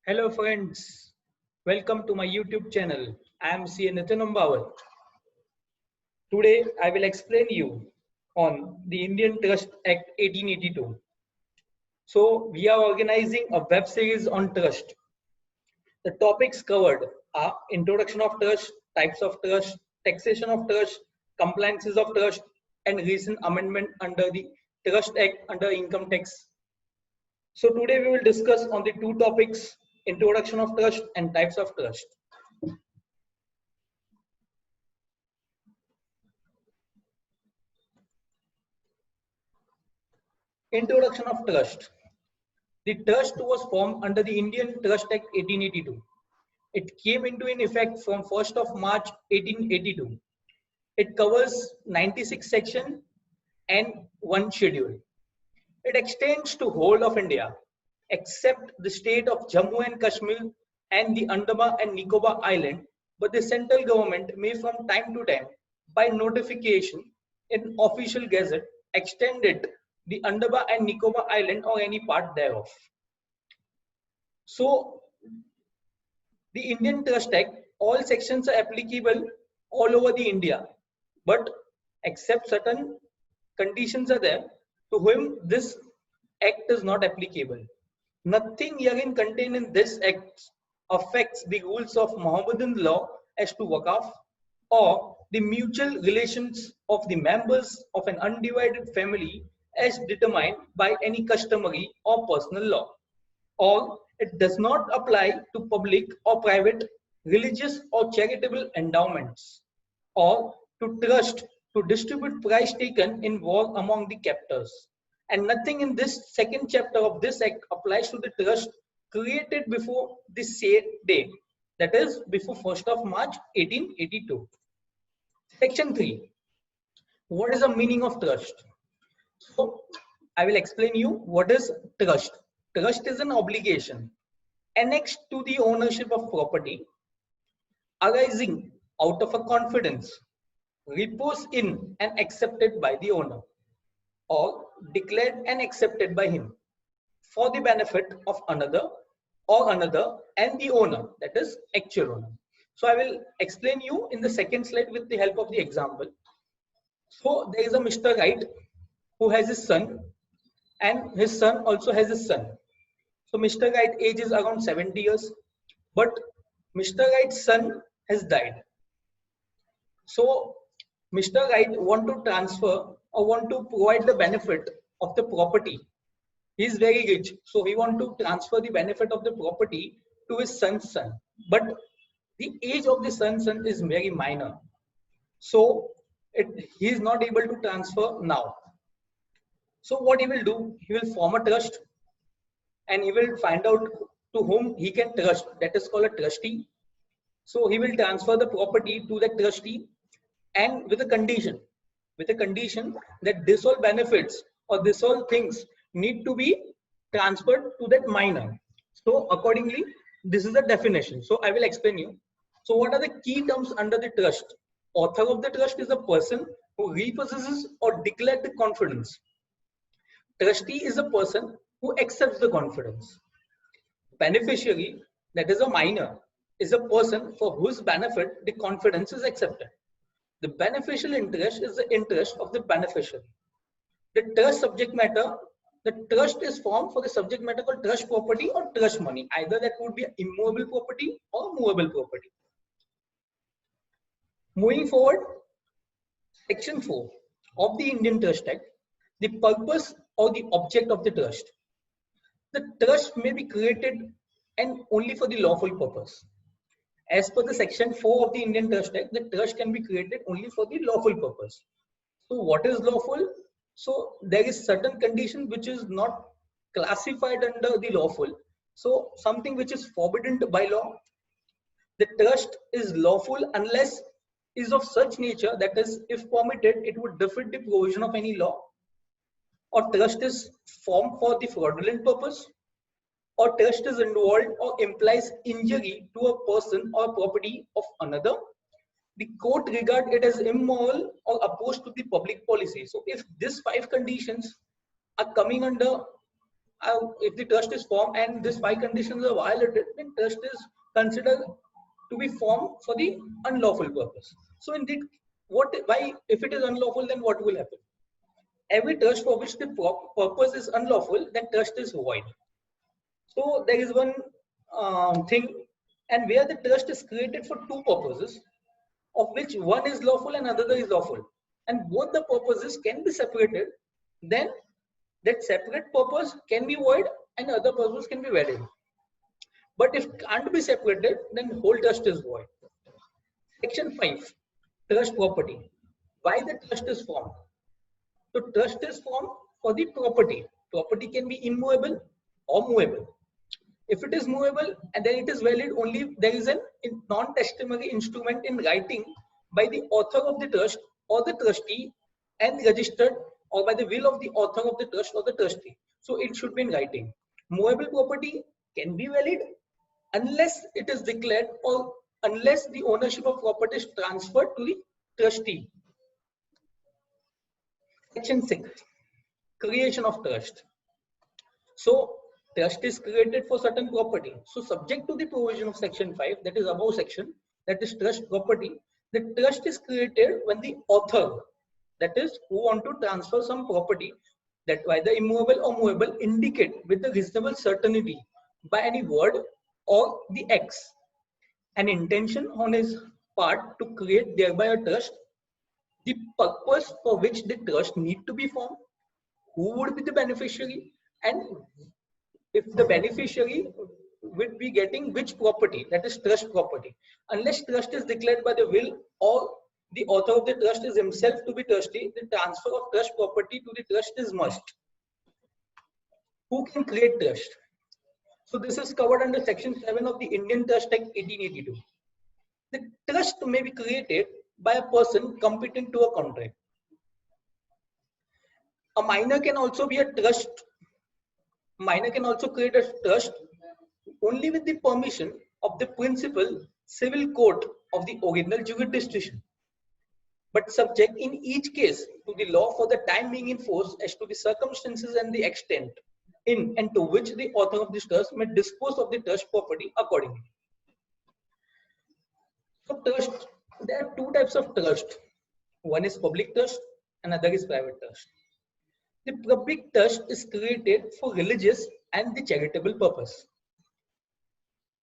Hello friends, welcome to my YouTube channel. I am CA Nitin Ambawat. Today I will explain you on the Indian Trust Act 1882. So we are organizing a web series on trust. The topics covered are introduction of trust, types of trust, taxation of trust, compliances of trust, and recent amendment under the Trust Act under income tax. So today we will discuss on the two topics, introduction of trust and types of trust. Introduction of trust. The trust was formed under the Indian Trust Act 1882. It came into in effect from 1st of March 1882. It covers 96 sections and one schedule. It extends to whole of India except the state of Jammu and Kashmir and the Andaman and Nicobar Island, but the central government may from time to time by notification in official gazette extend it the Andaman and Nicobar Island or any part thereof. So the Indian Trust Act, all sections are applicable all over the India, but except certain conditions are there to whom this act is not applicable. Nothing herein contained in this act affects the rules of Mohammedan law as to Waqaf or the mutual relations of the members of an undivided family as determined by any customary or personal law, or it does not apply to public or private religious or charitable endowments, or to trust to distribute prize taken in war among the captors. And nothing in this second chapter of this act applies to the trust created before the said day, that is before 1st of March 1882. Section 3. What is the meaning of trust? So I will explain you what is trust. Trust is an obligation annexed to the ownership of property arising out of a confidence reposed in and accepted by the owner, or declared and accepted by him for the benefit of another or another and the owner, that is actual owner. So I will explain you in the second slide with the help of the example. So there is a Mr. Wright who has his son, and his son also has his son. So Mr. Wright's age is around 70 years, but Mr. Wright's son has died. So Mr. Wright want to transfer or want to provide the benefit of the property. He is very rich, so he want to transfer the benefit of the property to his son's son. But the age of the son's son is very minor, so he is not able to transfer now. So what he will do? He will form a trust, and he will find out to whom he can trust. That is called a trustee. So he will transfer the property to the trustee, and with a condition that this all benefits or this all things need to be transferred to that minor. So accordingly, this is the definition. So I will explain you. So what are the key terms under the trust? Author of the trust is a person who repossesses or declares the confidence. Trustee is a person who accepts the confidence. Beneficiary, that is a minor, is a person for whose benefit the confidence is accepted. The beneficial interest is the interest of the beneficiary. The trust subject matter, the trust is formed for the subject matter called trust property or trust money. Either that would be immovable property or movable property. Moving forward, Section 4 of the Indian Trust Act, the purpose or the object of the trust. The trust may be created and only for the lawful purpose. As per the Section 4 of the Indian Trust Act, the trust can be created only for the lawful purpose. So what is lawful? So there is certain condition which is not classified under the lawful. So something which is forbidden by law, the trust is lawful unless is of such nature that is, if permitted, it would defeat the provision of any law, or trust is formed for the fraudulent purpose, or trust is involved or implies injury to a person or property of another. The court regard it as immoral or opposed to the public policy. So if these 5 conditions are coming under if the trust is formed and these 5 conditions are violated, then trust is considered to be formed for the unlawful purpose. So indeed, why, if it is unlawful, then what will happen? Every trust for which the purpose is unlawful, then trust is void. So there is one thing, and where the trust is created for two purposes, of which one is lawful and another is lawful, and both the purposes can be separated, then that separate purpose can be void and other purpose can be valid. But if can't be separated, then whole trust is void. Section 5, trust property. Why the trust is formed? So trust is formed for the property. Property can be immovable or movable. If it is movable, and then it is valid only there is a non-testimony instrument in writing by the author of the trust or the trustee and registered, or by the will of the author of the trust or the trustee. So it should be in writing. Movable property can be valid unless it is declared or unless the ownership of property is transferred to the trustee. Section 6, creation of trust. So trust is created for certain property. So subject to the provision of section 5, that is above section, that is trust property, the trust is created when the author, that is who want to transfer some property, that whether immovable or movable, indicate with the reasonable certainty by any word or the acts an intention on his part to create thereby a trust, the purpose for which the trust need to be formed, who would be the beneficiary, and if the beneficiary will be getting which property, that is trust property. Unless trust is declared by the will or the author of the trust is himself to be trustee, the transfer of trust property to the trust is must. Who can create trust? So this is covered under section 7 of the Indian Trust Act 1882. The trust may be created by a person competent to a contract. A minor can also be a trust. Minor can also create a trust only with the permission of the principal civil court of the original jurisdiction, but subject in each case to the law for the time being in force as to the circumstances and the extent in and to which the author of this trust may dispose of the trust property accordingly. So trust, there are two types of trust. One is public trust, another is private trust. The public trust is created for religious and the charitable purpose.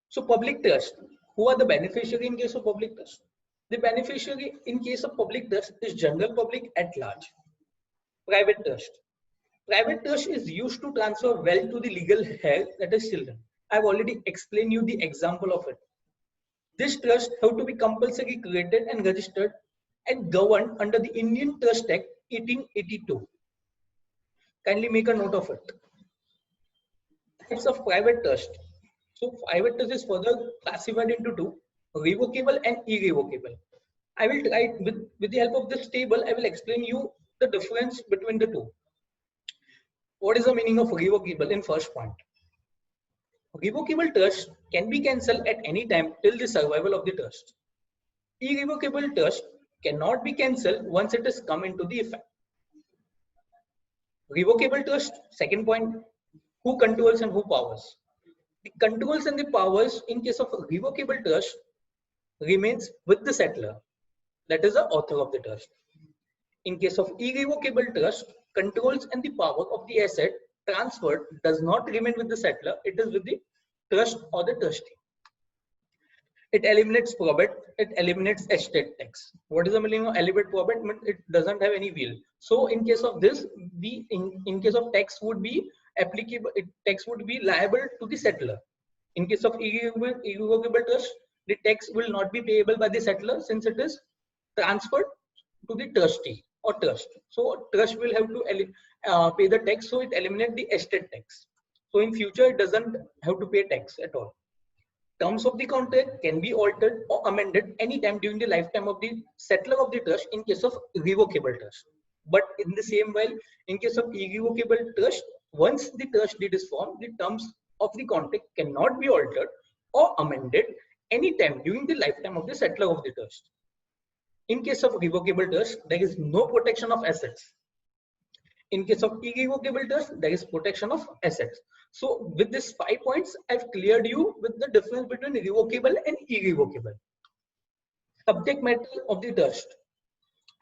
So public trust, who are the beneficiary in case of public trust? The beneficiary in case of public trust is general public at large. Private trust. Private trust is used to transfer wealth to the legal heir, that is children. I've already explained you the example of it. This trust have to be compulsory created and registered and governed under the Indian Trust Act 1882. Kindly make a note of it. Types of private trust. So private trust is further classified into two, revocable and irrevocable. I will try with the help of this table, I will explain you the difference between the two. What is the meaning of revocable in first point? Revocable trust can be cancelled at any time till the survival of the trust. Irrevocable trust cannot be cancelled once it has come into the effect. Revocable trust, second point, who controls and who powers. The controls and the powers in case of revocable trust remains with the settlor, that is the author of the trust. In case of irrevocable trust, controls and the power of the asset transferred does not remain with the settlor, it is with the trust or the trustee. It eliminates probate, it eliminates estate tax. What is the meaning of eliminate probate? It doesn't have any will. So in case of this, the in case of tax would be applicable, tax would be liable to the settlor. In case of irrevocable trust, the tax will not be payable by the settlor since it is transferred to the trustee or trust. So trust will have to pay the tax, so it eliminates the estate tax. So in future, it doesn't have to pay tax at all. Terms of the contract can be altered or amended anytime during the lifetime of the settlor of the trust in case of revocable trust. But in the same way, in case of irrevocable trust, once the trust deed is formed, the terms of the contract cannot be altered or amended anytime during the lifetime of the settlor of the trust. In case of revocable trust, there is no protection of assets. In case of irrevocable trust, there is protection of assets. So with these 5 points, I've cleared you with the difference between revocable and irrevocable. Subject matter of the trust.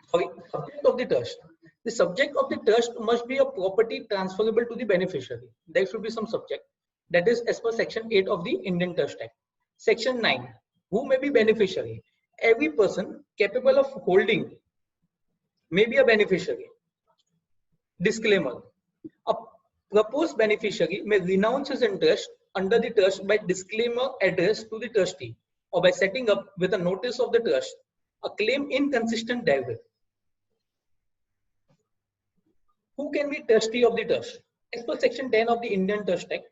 Sorry, subject of the trust. The subject of the trust must be a property transferable to the beneficiary. There should be some subject. That is as per section 8 of the Indian Trust Act. Section 9. Who may be beneficiary? Every person capable of holding may be a beneficiary. Disclaimer. A proposed beneficiary may renounce his interest under the trust by disclaimer addressed to the trustee or by setting up with a notice of the trust a claim inconsistent therewith. Who can be trustee of the trust? As per section 10 of the Indian Trust Act,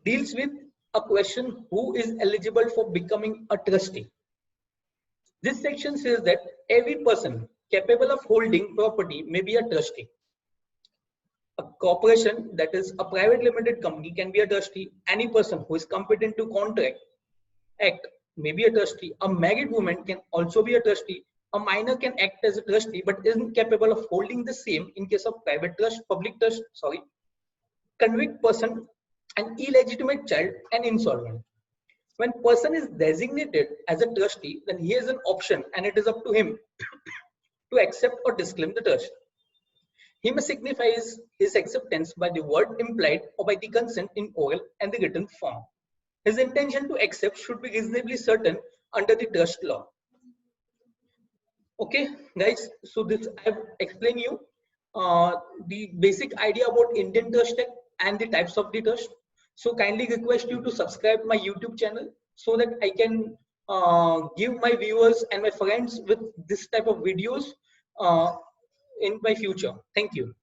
deals with a question who is eligible for becoming a trustee. This section says that every person capable of holding property may be a trustee. A corporation, that is a private limited company, can be a trustee. Any person who is competent to contract act may be a trustee. A married woman can also be a trustee. A minor can act as a trustee but isn't capable of holding the same in case of private trust, public trust, sorry. Convict person, an illegitimate child, and insolvent. When person is designated as a trustee, then he has an option and it is up to him to accept or disclaim the trust. He must signify his acceptance by the word implied or by the consent in oral and the written form. His intention to accept should be reasonably certain under the trust law. Okay, guys, so this I've explained you the basic idea about Indian Trust Act and the types of the trust. So kindly request you to subscribe my YouTube channel so that I can give my viewers and my friends with this type of videos in my future. Thank you.